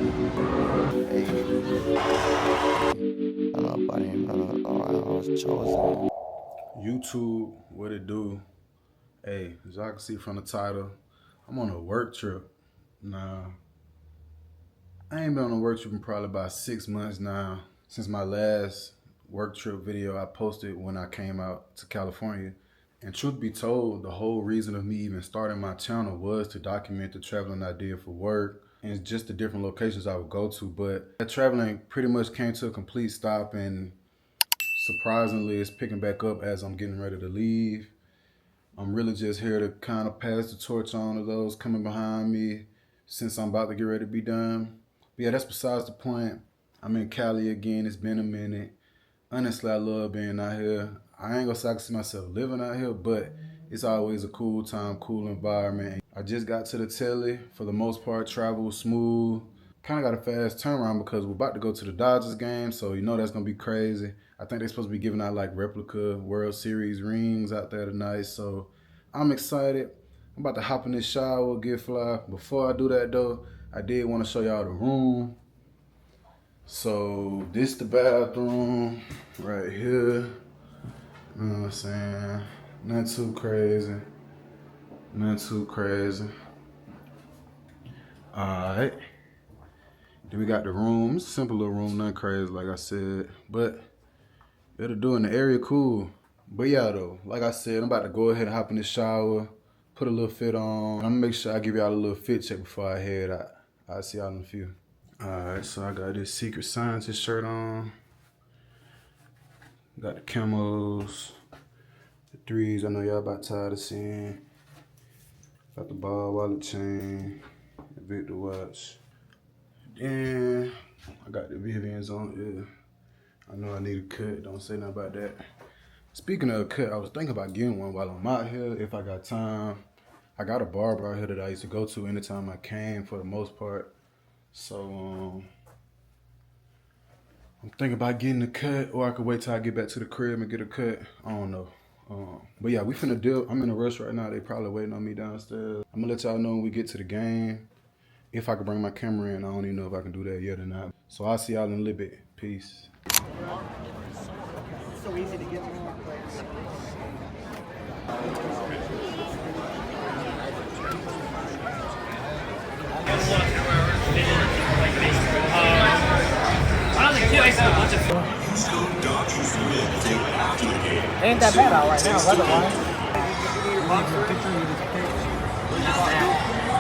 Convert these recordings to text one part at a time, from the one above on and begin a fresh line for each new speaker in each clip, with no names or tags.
Hey, hello, buddy. I was chosen.
YouTube, what it do? Hey, as y'all can see from the title, I'm on a work trip. Now, I ain't been on a work trip in probably about 6 months now. Since my last work trip video I posted when I came out to California. And truth be told, the whole reason of me even starting my channel was to document the traveling I did for work and just the different locations I would go to. But that traveling pretty much came to a complete stop, and surprisingly, it's picking back up as I'm getting ready to leave. I'm really just here to kind of pass the torch on to those coming behind me since I'm about to get ready to be done. But yeah, that's besides the point. I'm in Cali again. It's been a minute. Honestly, I love being out here. I ain't gonna say I can see myself living out here, but it's always a cool time, cool environment. I just got to the telly. For the most part, travel was smooth. Kind of got a fast turnaround because we're about to go to the Dodgers game, so you know that's gonna be crazy. I think they're supposed to be giving out like replica World Series rings out there tonight, so I'm excited. I'm about to hop in this shower, get fly. Before I do that though, I did want to show y'all the room. So this the bathroom right here. You know what I'm saying? Not too crazy. Not too crazy. Alright. Then we got the room. It's a simple little room, nothing crazy like I said. But it'll do in the area cool. But yeah though, like I said, I'm about to go ahead and hop in the shower, put a little fit on. I'm gonna make sure I give y'all a little fit check before I head out. I'll see y'all in a few. Alright, so I got this Secret Scientist shirt on. Got the camos, the threes I know y'all about tired of seeing. Got the ball wallet chain, the Victor watch. Then I got the Vivian's on here. I know I need a cut, don't say nothing about that. Speaking of a cut, I was thinking about getting one while I'm out here if I got time. I got a barber out here that I used to go to anytime I came for the most part. So I'm thinking about getting a cut, or I could wait till I get back to the crib and get a cut. I don't know. But yeah, we finna deal. I'm in a rush right now. They probably waiting on me downstairs. I'm gonna let y'all know when we get to the game. If I can bring my camera in, I don't even know if I can do that yet or not. So I'll see y'all in a little bit. Peace.
It's so easy to get to one place. Ain't that bad out right now, weather-wise.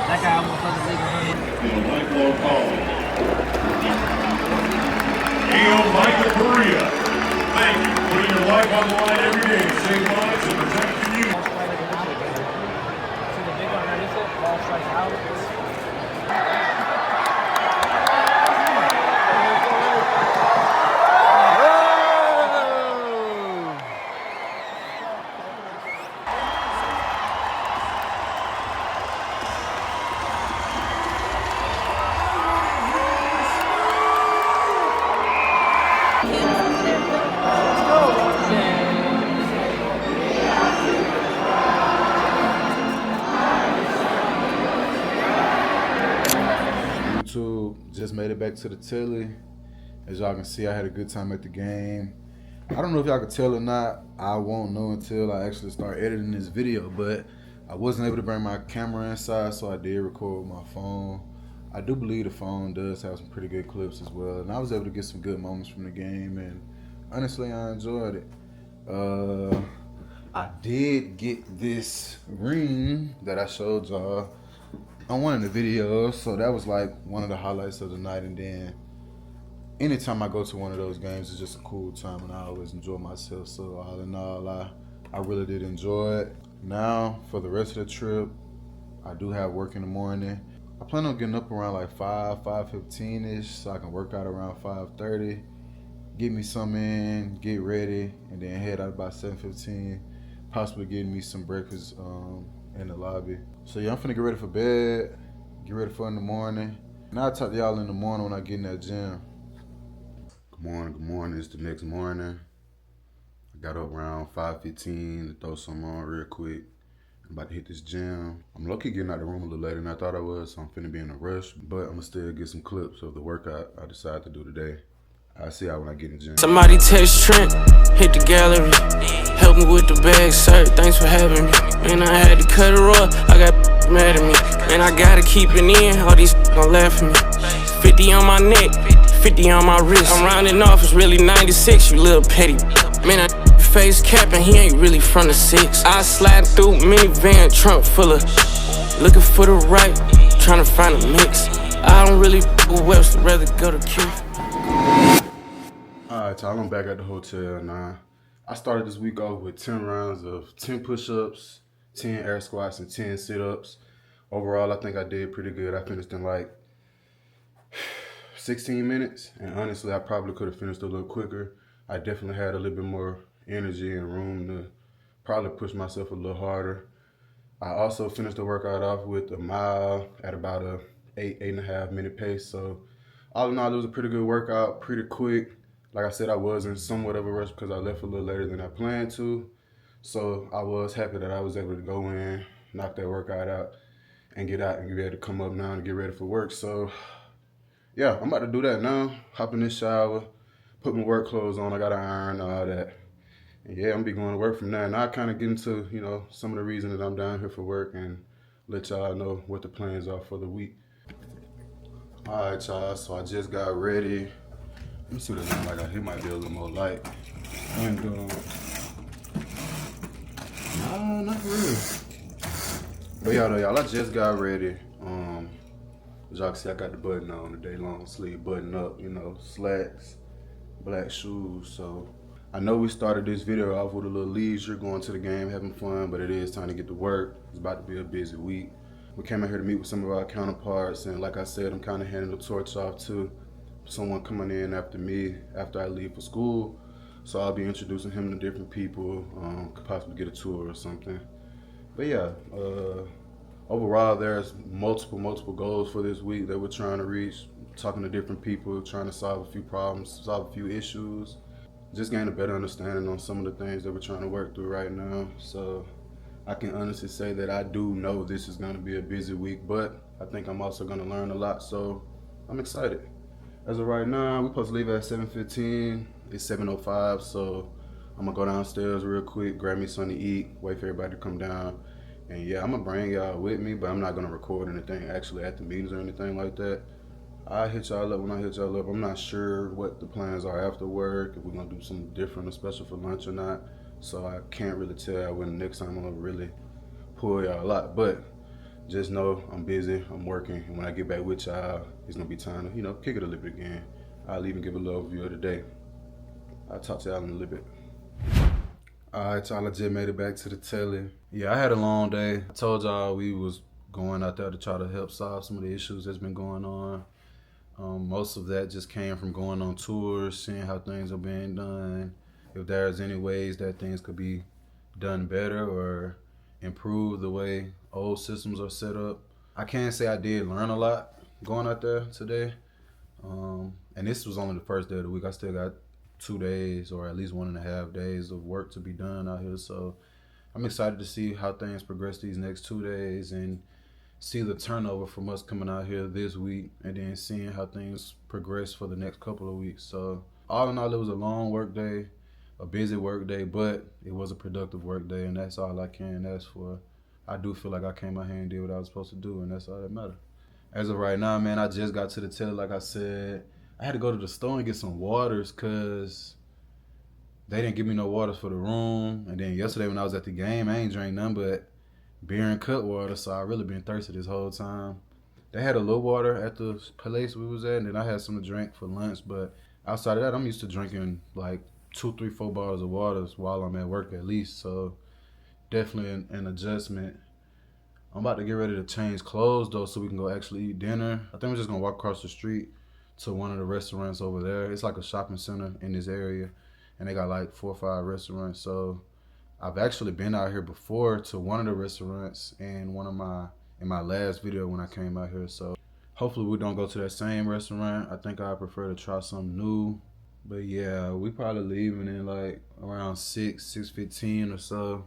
That guy almost doesn't leave
Michael Korea. Thank you for putting your life on the line every day to save lives and protect the community.
See the big one underneath it? Ball strikes out.
YouTube, just made it back to the telly. As y'all can see, I had a good time at the game. I don't know if y'all could tell or not. I won't know until I actually start editing this video, but I wasn't able to bring my camera inside, so I did record with my phone. I do believe the phone does have some pretty good clips as well, and I was able to get some good moments from the game, and honestly, I enjoyed it. I did get this ring that I showed y'all on one of the videos, so that was like one of the highlights of the night. And then anytime I go to one of those games, it's just a cool time, and I always enjoy myself. So all in all, I really did enjoy it. Now for the rest of the trip, I do have work in the morning. I plan on getting up around like 5:15ish, so I can work out around 5:30. Get me some in, get ready, and then head out about 7:15. Possibly getting me some breakfast in the lobby. So yeah, I'm finna get ready for bed, get ready for in the morning. And I'll talk to y'all in the morning when I get in that gym. Good morning, it's the next morning. I got up around 5:15 to throw some on real quick. I'm about to hit this gym. I'm low-key getting out the room a little later than I thought I was, so I'm finna be in a rush. But I'm gonna still get some clips of the workout I decided to do today. I'll see y'all when I get in the gym.
Somebody text Trent, hit the gallery. Help me with the bag, sir, thanks for having me. Man, I had to cut her off, I got mad at me. Man, I gotta keep it in, all these gon' laugh at me. 50 on my neck, 50 on my wrist. I'm rounding off, it's really 96, you little petty. Man, I face capping, he ain't really from the six. I slide through minivan, trunk full of looking for the right, trying to find a mix. I don't really with Webster, rather go to Q.
Alright, y'all, I'm back at the hotel now. I started this week off with 10 rounds of 10 push-ups, 10 air squats, and 10 sit-ups. Overall, I think I did pretty good. I finished in like 16 minutes, and honestly, I probably could have finished a little quicker. I definitely had a little bit more energy and room to probably push myself a little harder. I also finished the workout off with a mile at about a 8.5 minute pace. So all in all, it was a pretty good workout, pretty quick. Like I said, I was in somewhat of a rush because I left a little later than I planned to. So I was happy that I was able to go in, knock that workout out, and get out and get ready to come up now and get ready for work. So yeah, I'm about to do that now. Hop in this shower, put my work clothes on. I got to iron and all that. And yeah, I'm gonna be going to work from there. Now I kind of get into, you know, some of the reasons that I'm down here for work and let y'all know what the plans are for the week. All right, y'all, so I just got ready. Let me see what it looks like. It might be a little more light. I ain't doing. Nah, not for real. But y'all, I just got ready. As y'all can see, I got the button on, the day long sleeve button up, you know, slacks, black shoes. So I know we started this video off with a little leisure, going to the game, having fun, but it is time to get to work. It's about to be a busy week. We came out here to meet with some of our counterparts, and like I said, I'm kind of handing the torch off to someone coming in after me, after I leave for school. So I'll be introducing him to different people, could possibly get a tour or something. But yeah, overall, there's multiple goals for this week that we're trying to reach, talking to different people, trying to solve a few problems, solve a few issues, just gain a better understanding on some of the things that we're trying to work through right now. So I can honestly say that I do know this is going to be a busy week, but I think I'm also going to learn a lot, so I'm excited. As of right now, we're supposed to leave at 7:15. It's 7:05, so I'm going to go downstairs real quick, grab me something to eat, wait for everybody to come down. And yeah, I'm going to bring y'all with me, but I'm not going to record anything actually at the meetings or anything like that. I'll hit y'all up when I hit y'all up. I'm not sure what the plans are after work, if we're going to do something different or special for lunch or not. So I can't really tell when the next time I'm going to really pull y'all out. But just know I'm busy, I'm working, and when I get back with y'all, it's going to be time to, you know, kick it a little bit again. I'll even give a little overview of the day. I'll talk to y'all in a little bit. All right, y'all, I just made it back to the telly. Yeah, I had a long day. I told y'all we was going out there to try to help solve some of the issues that's been going on. Most of that just came from going on tours, seeing how things are being done, if there's any ways that things could be done better or improve the way old systems are set up. I can't say I did learn a lot going out there today. And this was only the first day of the week. I still got 2 days or at least 1.5 days of work to be done out here. So I'm excited to see how things progress these next 2 days and see the turnover from us coming out here this week and then seeing how things progress for the next couple of weeks. So all in all, it was a long work day, a busy work day, but it was a productive work day, and that's all I can ask for. I do feel like I came out here and did what I was supposed to do, and that's all that matters. As of right now, man, I just got to the telly, like I said. I had to go to the store and get some waters because they didn't give me no waters for the room. And then yesterday when I was at the game, I ain't drank none but beer and cut water, so I really been thirsty this whole time. They had a little water at the place we was at, and then I had some to drink for lunch. But outside of that, I'm used to drinking like 2, 3, 4 bottles of waters while I'm at work at least. So definitely an adjustment. I'm about to get ready to change clothes though, so we can go actually eat dinner. I think we're just gonna walk across the street to one of the restaurants over there. It's like a shopping center in this area, and they got like 4 or 5 restaurants. So I've actually been out here before to one of the restaurants in my last video when I came out here. So hopefully we don't go to that same restaurant. I think I prefer to try something new. But yeah, we probably leaving in like around 6:15 or so.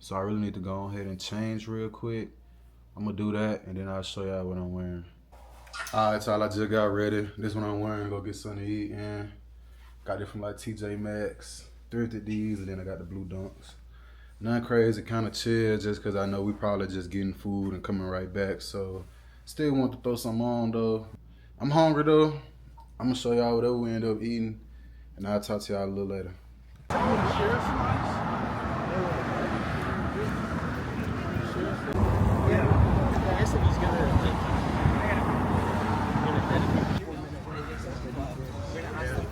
So I really need to go ahead and change real quick. I'm gonna do that and then I'll show y'all what I'm wearing. All right, y'all, I just got ready. This one I'm wearing, go get something to eat and got it from like TJ Maxx, thrifted these, and then I got the blue dunks. Nothing crazy, kind of chill, just cause I know we probably just getting food and coming right back. So still want to throw something on though. I'm hungry though. I'm gonna show y'all whatever we end up eating and I'll talk to y'all a little later.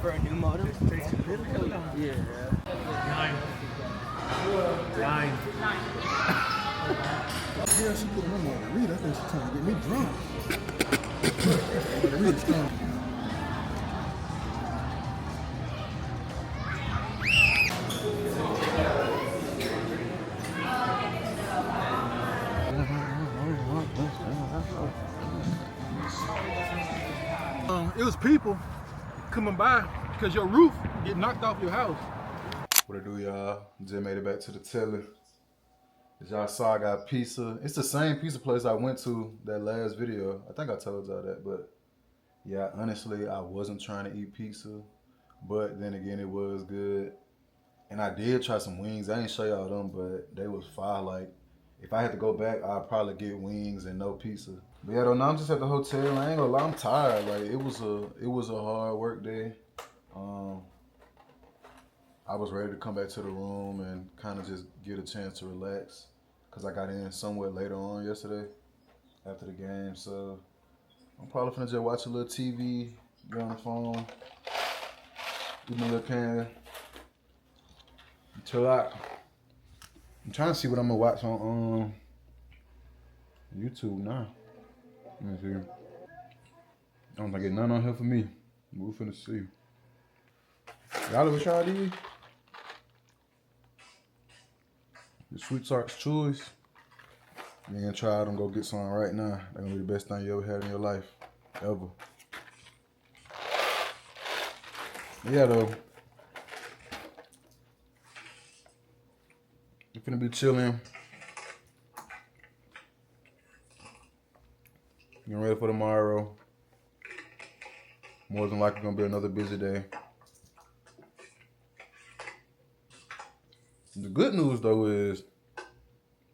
For a new modem? Yeah. 9.
Yeah, she put him on the read. I think she's trying to get me drunk. The read's strong. It was people coming by because your roof get knocked off your house.
What it do, y'all? Just made it back to the telly. As y'all saw, I got pizza. It's the same pizza place I went to that last video. I think I told y'all that, but yeah, honestly, I wasn't trying to eat pizza, but then again, it was good. And I did try some wings. I didn't show y'all them, but they was fire. Like, if I had to go back, I'd probably get wings and no pizza. But yeah, though, now I'm just at the hotel. I ain't gonna lie, I'm tired. Like, it was a hard work day. I was ready to come back to the room and kind of just get a chance to relax because I got in somewhat later on yesterday after the game. So I'm probably finna just watch a little TV, get on the phone, do my little can, chill out. I'm trying to see what I'm gonna watch on YouTube now. Let me see. I don't think it's none on here for me. We're finna see. Y'all ever tried these? The Sweet Tarts Chewies. You ain't try them, go get some right now. They're gonna be the best thing you ever had in your life. Ever. Yeah, though. You're finna be chilling. Getting ready for tomorrow. More than likely gonna be another busy day. The good news though is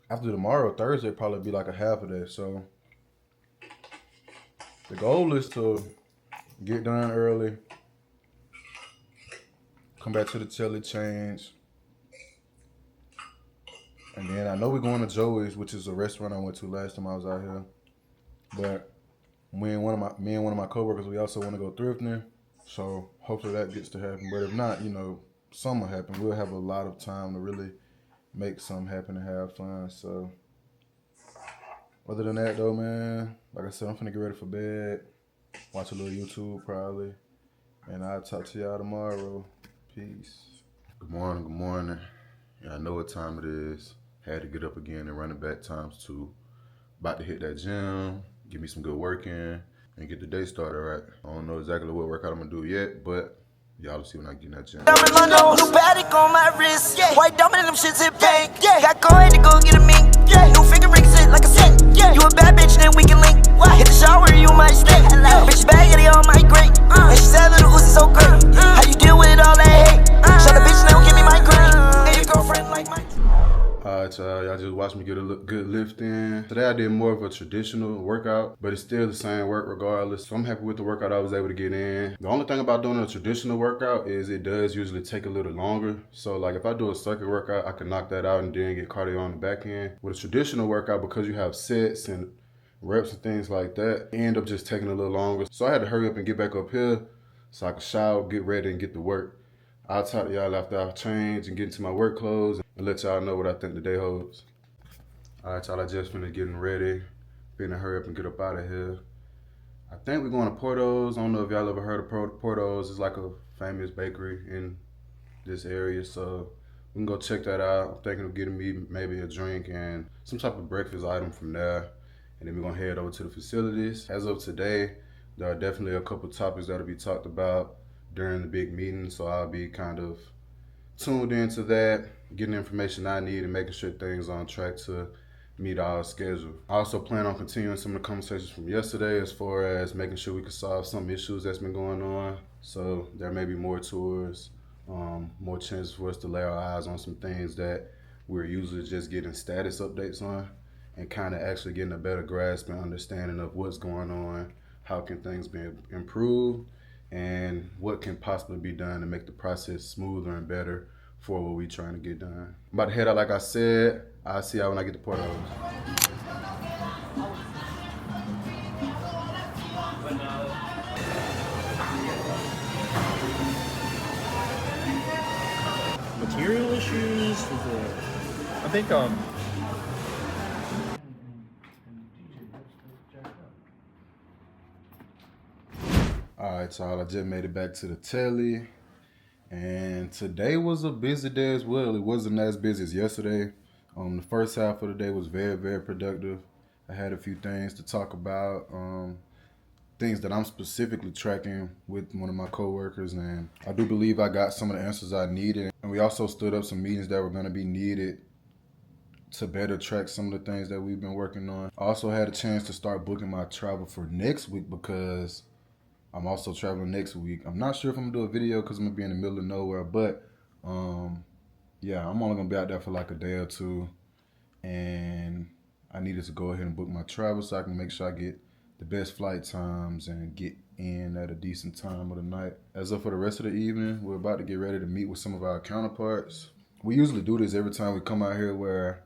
after tomorrow, Thursday probably be like a half a day. So the goal is to get done early, come back to the telly, change. And then I know we're going to Joey's, which is a restaurant I went to last time I was out here. But me and one of my coworkers, we also want to go thrifting. So hopefully that gets to happen. But if not, you know, something will happen. We'll have a lot of time to really make something happen and have fun. So other than that though, man, like I said, I'm finna get ready for bed, watch a little YouTube probably, and I'll talk to y'all tomorrow. Peace. Good morning, good morning. Yeah, I know what time it is. Had to get up again and run it back ×2. About to hit that gym, get me some good work in, and get the day started right. I don't know exactly what workout I'm gonna do yet, but y'all will see when I get in that gym.
Diamond my nose, new Patek on my wrist. Yeah. White diamond in them shits hit bang. Yeah. Got coin to go get a mink. Yeah. New finger ring sit like a cent. Yeah. You a bad bitch, then we can link. What? Hit the shower, you might stink. Bitch bag, they all my great. And she said little Uzi so great. How you deal with all that hate? Shut the bitch, now give me my green. And your girlfriend like my.
Alright, y'all just watched me get a good lift in. Today I did more of a traditional workout, but it's still the same work regardless. So I'm happy with the workout I was able to get in. The only thing about doing a traditional workout is it does usually take a little longer. So like if I do a circuit workout, I can knock that out and then get cardio on the back end. With a traditional workout, because you have sets and reps and things like that, it end up just taking a little longer. So I had to hurry up and get back up here so I could shower, get ready, and get to work. I'll talk to y'all after I change and get into my work clothes and let y'all know what I think the day holds. All right, y'all, I just finished getting ready. Finna hurry up and get up out of here. I think we're going to Porto's. I don't know if y'all ever heard of Porto's. It's like a famous bakery in this area, so we can go check that out. I'm thinking of getting me maybe a drink and some type of breakfast item from there. And then we're gonna head over to the facilities. As of today, there are definitely a couple topics that'll be talked about during the big meeting, so I'll be kind of tuned into that, getting the information I need and making sure things are on track to meet our schedule. I also plan on continuing some of the conversations from yesterday as far as making sure we can solve some issues that's been going on. So there may be more tours, more chances for us to lay our eyes on some things that we're usually just getting status updates on, and kind of actually getting a better grasp and understanding of what's going on, how can things be improved, and what can possibly be done to make the process smoother and better for what we're trying to get done. I'm about to head out, like I said. I'll see y'all when I get to Port O's.
Material issues? I think
Alright, y'all, I just made it back to the telly, and today was a busy day as well. It wasn't as busy as yesterday. The first half of the day was very, very productive. I had a few things to talk about, things that I'm specifically tracking with one of my coworkers, and I do believe I got some of the answers I needed. And we also stood up some meetings that were going to be needed to better track some of the things that we've been working on. I also had a chance to start booking my travel for next week because I'm also traveling next week. I'm not sure if I'm gonna do a video because I'm gonna be in the middle of nowhere, but yeah, I'm only gonna be out there for like a day or two, and I needed to go ahead and book my travel so I can make sure I get the best flight times and get in at a decent time of the night. As of for the rest of the evening, we're about to get ready to meet with some of our counterparts. We usually do this every time we come out here, where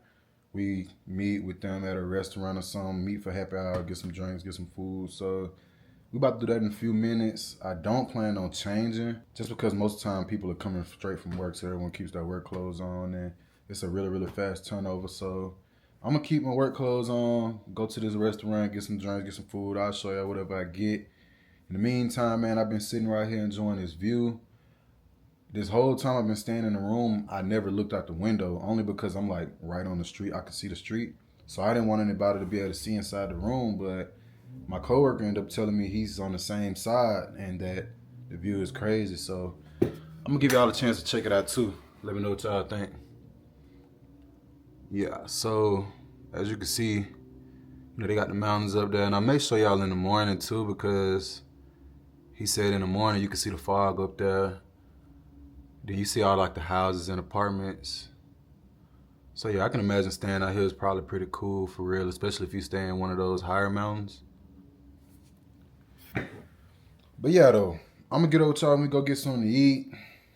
we meet with them at a restaurant or something, meet for happy hour, get some drinks, get some food. So we about to do that in a few minutes. I don't plan on changing, just because most of the time people are coming straight from work, so everyone keeps their work clothes on, and it's a really, really fast turnover. So I'm gonna keep my work clothes on, go to this restaurant, get some drinks, get some food. I'll show you whatever I get. In the meantime, man, I've been sitting right here enjoying this view. This whole time I've been staying in the room, I never looked out the window, only because I'm like right on the street. I could see the street. So I didn't want anybody to be able to see inside the room, but my coworker ended up telling me he's on the same side and that the view is crazy. So I'm gonna give y'all a chance to check it out too. Let me know what y'all think. Yeah, so as you can see, you know, they got the mountains up there, and I may show y'all in the morning too, because he said in the morning you can see the fog up there. Then you see all like the houses and apartments. So yeah, I can imagine staying out here is probably pretty cool for real, especially if you stay in one of those higher mountains. But yeah, though, I'm gonna get over to y'all and we go get something to eat,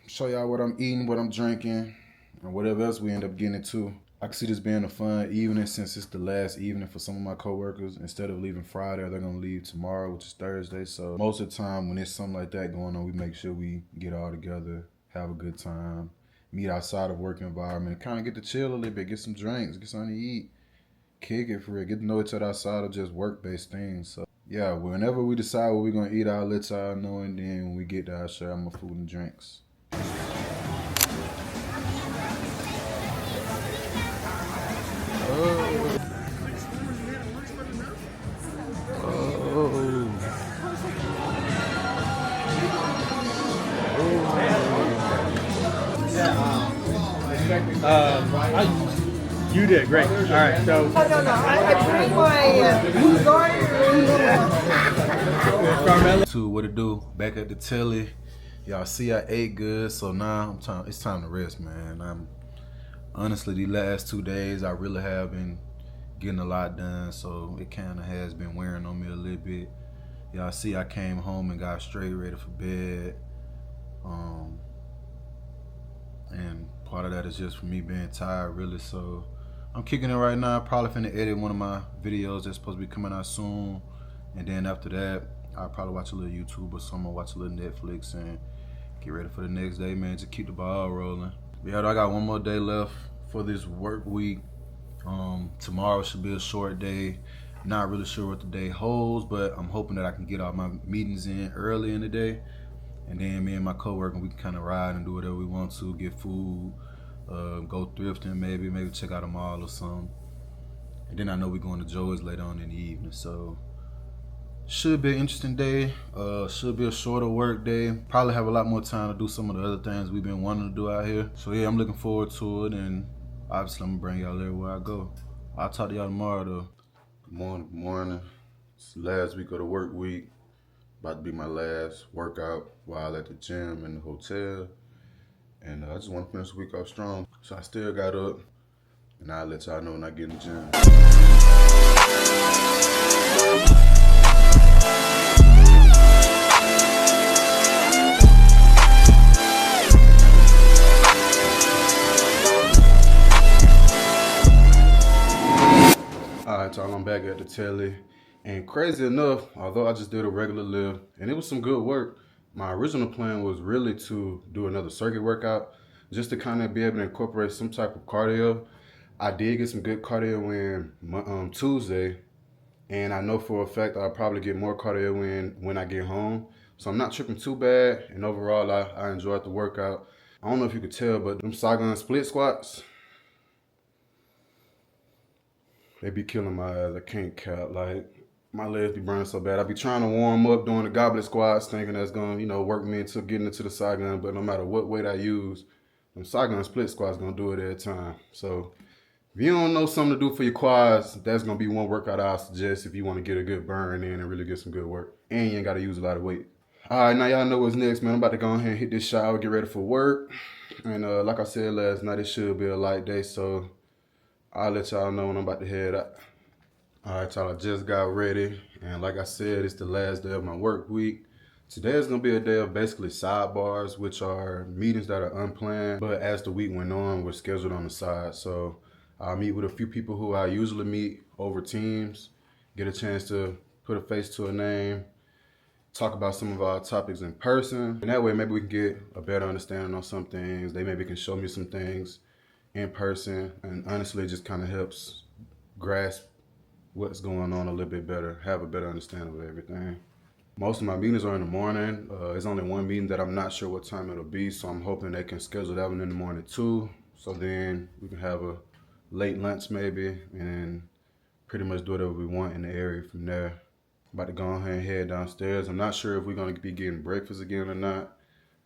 show y'all what I'm eating, what I'm drinking, and whatever else we end up getting into. I can see this being a fun evening since it's the last evening for some of my coworkers. Instead of leaving Friday, they're gonna leave tomorrow, which is Thursday. So most of the time when there's something like that going on, we make sure we get all together, have a good time, meet outside of work environment, kind of get to chill a little bit, get some drinks, get something to eat, kick it for real, get to know each other outside of just work-based things. So yeah, whenever we decide what we're gonna eat, I'll let y'all know, and then when we get there, I'll share my food and drinks.
You did great. All right, so.
No. I bring my blue garter.
To what it do? Back at the telly. Y'all see I ate good, so now it's time to rest, man. Honestly, these last 2 days I really have been getting a lot done, so it kind of has been wearing on me a little bit. Y'all see I came home and got straight ready for bed. And part of that is just for me being tired, really. So I'm kicking it right now. Probably finna edit one of my videos that's supposed to be coming out soon. And then after that, I'll probably watch a little YouTube or something, watch a little Netflix, and get ready for the next day, man, to keep the ball rolling. But yeah, I got one more day left for this work week. Tomorrow should be a short day. Not really sure what the day holds, but I'm hoping that I can get all my meetings in early in the day. And then me and my coworker, we can kind of ride and do whatever we want to, get food, go thrifting, maybe check out a mall or something. And then I know we're going to Joey's later on in the evening. So Should be an interesting day. Should be a shorter work day. Probably have a lot more time to do some of the other things we've been wanting to do out here. So yeah, I'm looking forward to it, and obviously I'm gonna bring y'all everywhere I go. I'll talk to y'all tomorrow though. Good morning. It's the last week of the work week. About to be my last workout while at the gym and the hotel. And I just want to finish the week off strong. So I still got up, and I'll let y'all know when I get in the gym. Alright, y'all, I'm back at the telly. And crazy enough, although I just did a regular lift, and it was some good work, my original plan was really to do another circuit workout, just to kind of be able to incorporate some type of cardio. I did get some good cardio in Tuesday, and I know for a fact I'll probably get more cardio in when I get home. So I'm not tripping too bad, and overall I enjoyed the workout. I don't know if you could tell, but them Saigon split squats, they be killing my ass. I can't cap. Like, my legs be burning so bad. I be trying to warm up doing the goblet squats, thinking that's gonna, work me into getting into the Saigon. But no matter what weight I use, them Saigon split squats gonna do it every time. So if you don't know something to do for your quads, that's gonna be one workout I suggest if you want to get a good burn in and really get some good work. And you ain't gotta use a lot of weight. All right, now y'all know what's next, man. I'm about to go ahead and hit this shower, get ready for work. And like I said last night, it should be a light day, so I'll let y'all know when I'm about to head out. All right, y'all, I just got ready. And like I said, it's the last day of my work week. Today is gonna be a day of basically sidebars, which are meetings that are unplanned, but as the week went on, were scheduled on the side. So I'll meet with a few people who I usually meet over Teams, get a chance to put a face to a name, talk about some of our topics in person. And that way, maybe we can get a better understanding on some things. They maybe can show me some things in person, and honestly it just kind of helps grasp what's going on a little bit better, have a better understanding of everything. Most of my meetings are in the morning. There's only one meeting that I'm not sure what time it'll be, so I'm hoping they can schedule that one in the morning too, so then we can have a late lunch maybe, and pretty much do whatever we want in the area from there. About to go ahead and head downstairs. I'm not sure if we're gonna be getting breakfast again or not.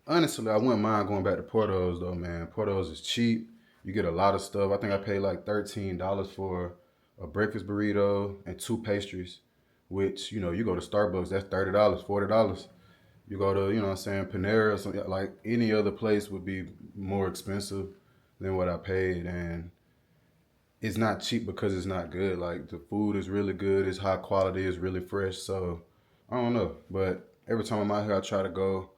Honestly, I wouldn't mind going back to Porto's though, man. Porto's is cheap. You get a lot of stuff. I think I paid like $13 for a breakfast burrito and 2 pastries, which, you go to Starbucks, that's $30, $40. You go to, Panera or something, like any other place would be more expensive than what I paid. And it's not cheap because it's not good. Like, the food is really good. It's high quality. It's really fresh. So, I don't know. But every time I'm out here, I try to go.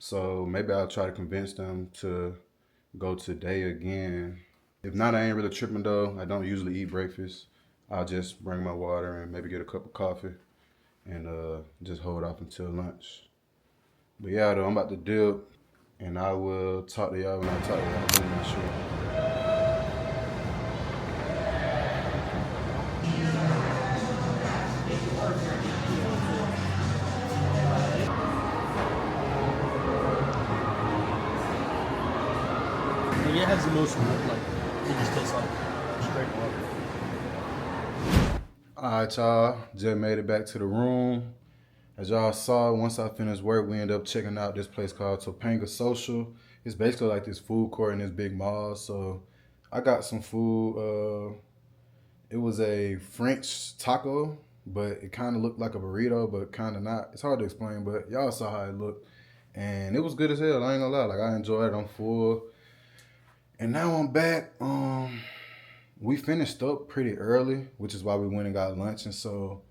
So maybe I'll try to convince them to go today again. If not, I ain't really tripping though. I don't usually eat breakfast. I'll just bring my water and maybe get a cup of coffee and just hold off until lunch. But yeah, though, I'm about to dip, and I will talk to y'all when I talk to y'all. I'm not sure.
It has the most, it just tastes like straight water.
All right, y'all, just made it back to the room. As y'all saw, once I finished work, we ended up checking out this place called Topanga Social. It's basically like this food court in this big mall. So I got some food. It was a French taco, but it kind of looked like a burrito, but kind of not. It's hard to explain, but y'all saw how it looked. And it was good as hell, I ain't gonna lie. Like, I enjoyed it, I'm full. And now I'm back. We finished up pretty early, which is why we went and got lunch. And so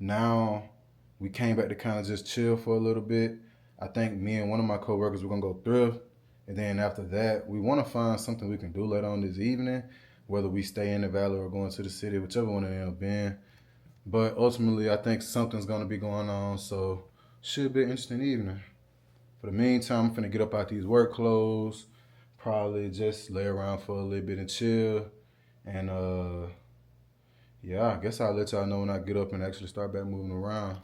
now we came back to kind of just chill for a little bit. I think me and one of my coworkers, we're gonna go thrift. And then after that, we wanna find something we can do later on this evening, whether we stay in the valley or go into the city, whichever one it ends up being. But ultimately, I think something's gonna be going on, so should be an interesting evening. For the meantime, I'm finna get up out these work clothes, probably just lay around for a little bit and chill. And yeah, I guess I'll let y'all know when I get up and actually start back moving around.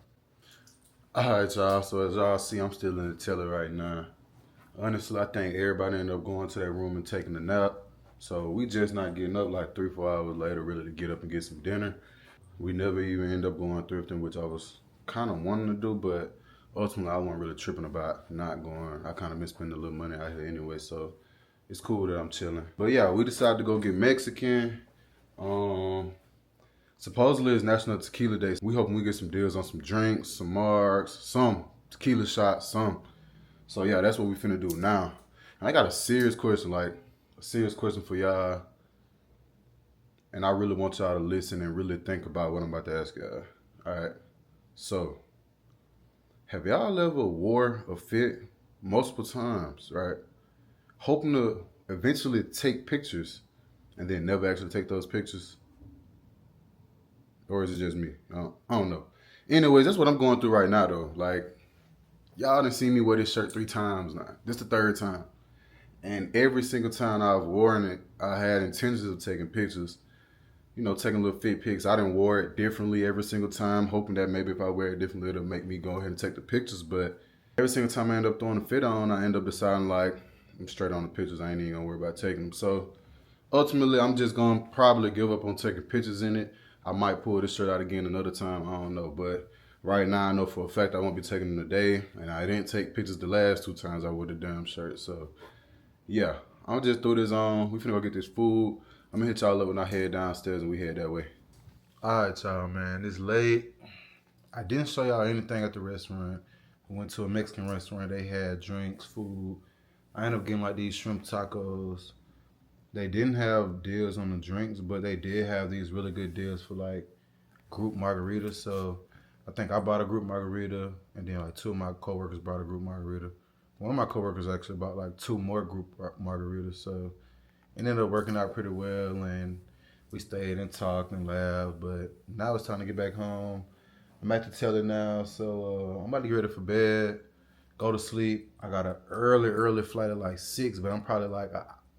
All right, y'all, so as y'all see, I'm still in the telly right now. Honestly, I think everybody ended up going to that room and taking a nap. So we just not getting up like 3-4 hours later really to get up and get some dinner. We never even end up going thrifting, which I was kind of wanting to do, but ultimately I wasn't really tripping about not going. I kind of been spending a little money out here anyway, so it's cool that I'm chilling. But yeah, we decided to go get Mexican. Supposedly it's National Tequila Day. We hoping we get some deals on some drinks, some margs, some tequila shots, some. So yeah, that's what we finna do now. And I got a serious question, for y'all. And I really want y'all to listen and really think about what I'm about to ask y'all. All right. So, have y'all ever wore a fit multiple times, right? Hoping to eventually take pictures and then never actually take those pictures? Or is it just me? I don't know. Anyways, that's what I'm going through right now, though. Like, y'all done seen me wear this shirt 3 times now. This the 3rd time. And every single time I've worn it, I had intentions of taking pictures. You know, taking little fit pics. I done wore it differently every single time, hoping that maybe if I wear it differently, it'll make me go ahead and take the pictures. But every single time I end up throwing a fit on, I end up deciding like, I'm straight on the pictures. I ain't even gonna worry about taking them. So ultimately, I'm just gonna probably give up on taking pictures in it. I might pull this shirt out again another time. I don't know. But right now, I know for a fact I won't be taking them today. And I didn't take pictures the last 2 times I wore the damn shirt. So yeah, I'll just throw this on. We finna go get this food. I'm gonna hit y'all up when I head downstairs and we head that way. All right, y'all, man. It's late. I didn't show y'all anything at the restaurant. We went to a Mexican restaurant. They had drinks, food. I ended up getting like these shrimp tacos. They didn't have deals on the drinks, but they did have these really good deals for like group margaritas. So I think I bought a group margarita, and then like 2 of my coworkers bought a group margarita. One of my coworkers actually bought like 2 more group margaritas. So it ended up working out pretty well, and we stayed and talked and laughed. But now it's time to get back home. I'm at the telly now, so I'm about to get ready for bed, go to sleep. I got an early flight at like 6, but I'm probably like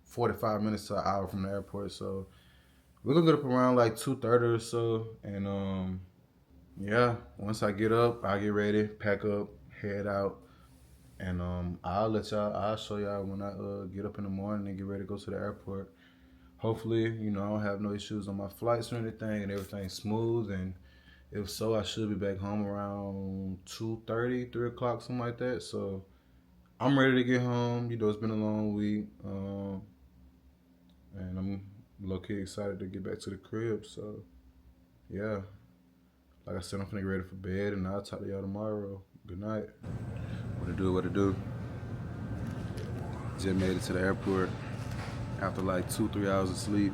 45 minutes to an hour from the airport. So we're gonna get up around like 2:30 or so, and yeah, once I get up, I'll get ready, pack up, head out. And I'll show y'all when I get up in the morning and get ready to go to the airport. Hopefully, you know, I don't have no issues on my flights or anything, and everything's smooth. And if so, I should be back home around 2:30, 3 o'clock, something like that. So I'm ready to get home. You know, it's been a long week, and I'm low-key excited to get back to the crib. So yeah, like I said, I'm finna get ready for bed, and I'll talk to y'all tomorrow. Good night. What it do? Just made it to the airport after like 2-3 hours of sleep.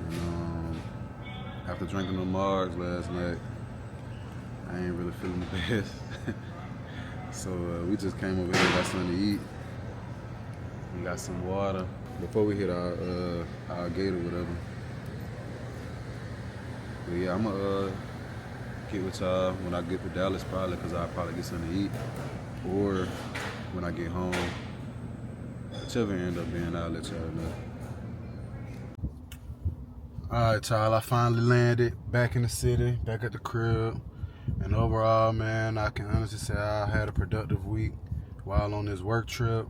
And after drinking the margs last night, I ain't really feeling the best. So we just came over here and got something to eat. We got some water before we hit our gate or whatever. But yeah, I'm gonna get with y'all when I get to Dallas probably, because I'll probably get something to eat, or when I get home. Whichever end up being, I'll let y'all know. Alright, y'all, I finally landed back in the city, back at the crib. And overall, man, I can honestly say I had a productive week while on this work trip,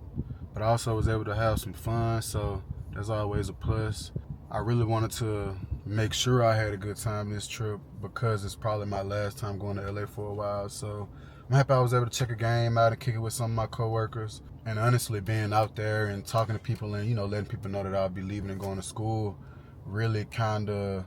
but I also was able to have some fun, so that's always a plus. I really wanted to make sure I had a good time this trip, because it's probably my last time going to LA for a while. So I'm happy I was able to check a game out and kick it with some of my coworkers. And honestly, being out there and talking to people and, you know, letting people know that I'll be leaving and going to school really kind of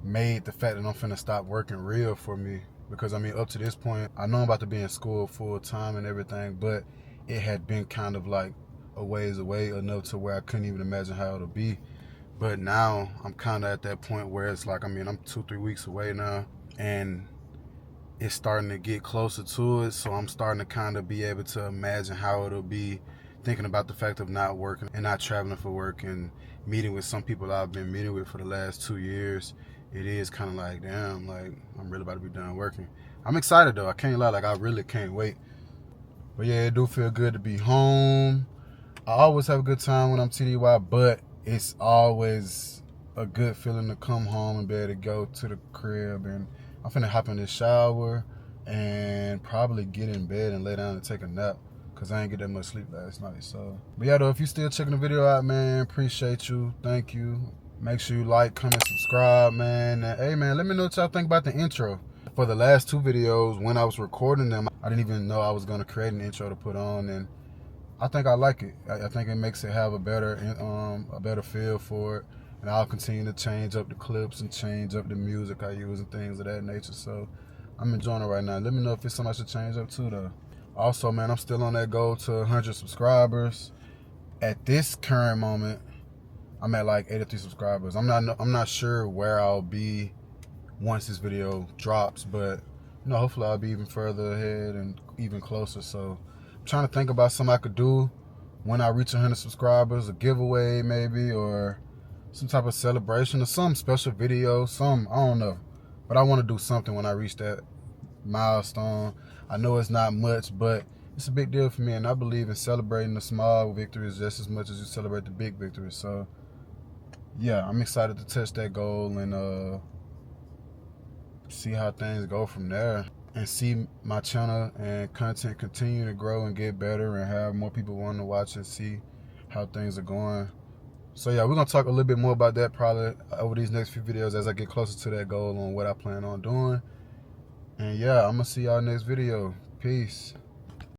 made the fact that I'm finna stop working real for me. Because I mean, up to this point, I know I'm about to be in school full time and everything, but it had been kind of like a ways away enough to where I couldn't even imagine how it'll be. But now I'm kind of at that point where it's like, I mean, I'm 2-3 weeks away now, and it's starting to get closer to it. So I'm starting to kind of be able to imagine how it'll be, thinking about the fact of not working and not traveling for work and meeting with some people I've been meeting with for the last 2 years. It is kind of like, damn, like I'm really about to be done working. I'm excited though, I can't lie, like I really can't wait. But yeah, it do feel good to be home. I always have a good time when I'm TDY, but it's always a good feeling to come home and be able to go to the crib. And I'm finna hop in the shower and probably get in bed and lay down and take a nap, because I ain't get that much sleep last night. So, but yeah though, if you still checking the video out, man, appreciate you. Thank you. Make sure you like, comment, subscribe, man. And hey, man, let me know what y'all think about the intro. For the last 2 videos, when I was recording them, I didn't even know I was going to create an intro to put on, and I think I like it. I think it makes it have a better feel for it, and I'll continue to change up the clips and change up the music I use and things of that nature. So I'm enjoying it right now. Let me know if it's something I should change up too, though. Also, man, I'm still on that goal to 100 subscribers. At this current moment, I'm at like 83 subscribers. I'm not sure where I'll be once this video drops, but you know, hopefully I'll be even further ahead and even closer. So I'm trying to think about something I could do when I reach 100 subscribers, a giveaway maybe, or some type of celebration or some special video, I don't know. But I want to do something when I reach that milestone. I know it's not much, but it's a big deal for me, and I believe in celebrating the small victories just as much as you celebrate the big victories. So yeah, I'm excited to touch that goal and see how things go from there, and see my channel and content continue to grow and get better and have more people wanting to watch and see how things are going. So yeah, we're gonna talk a little bit more about that probably over these next few videos as I get closer to that goal on what I plan on doing. And yeah, I'm gonna see y'all next video. Peace.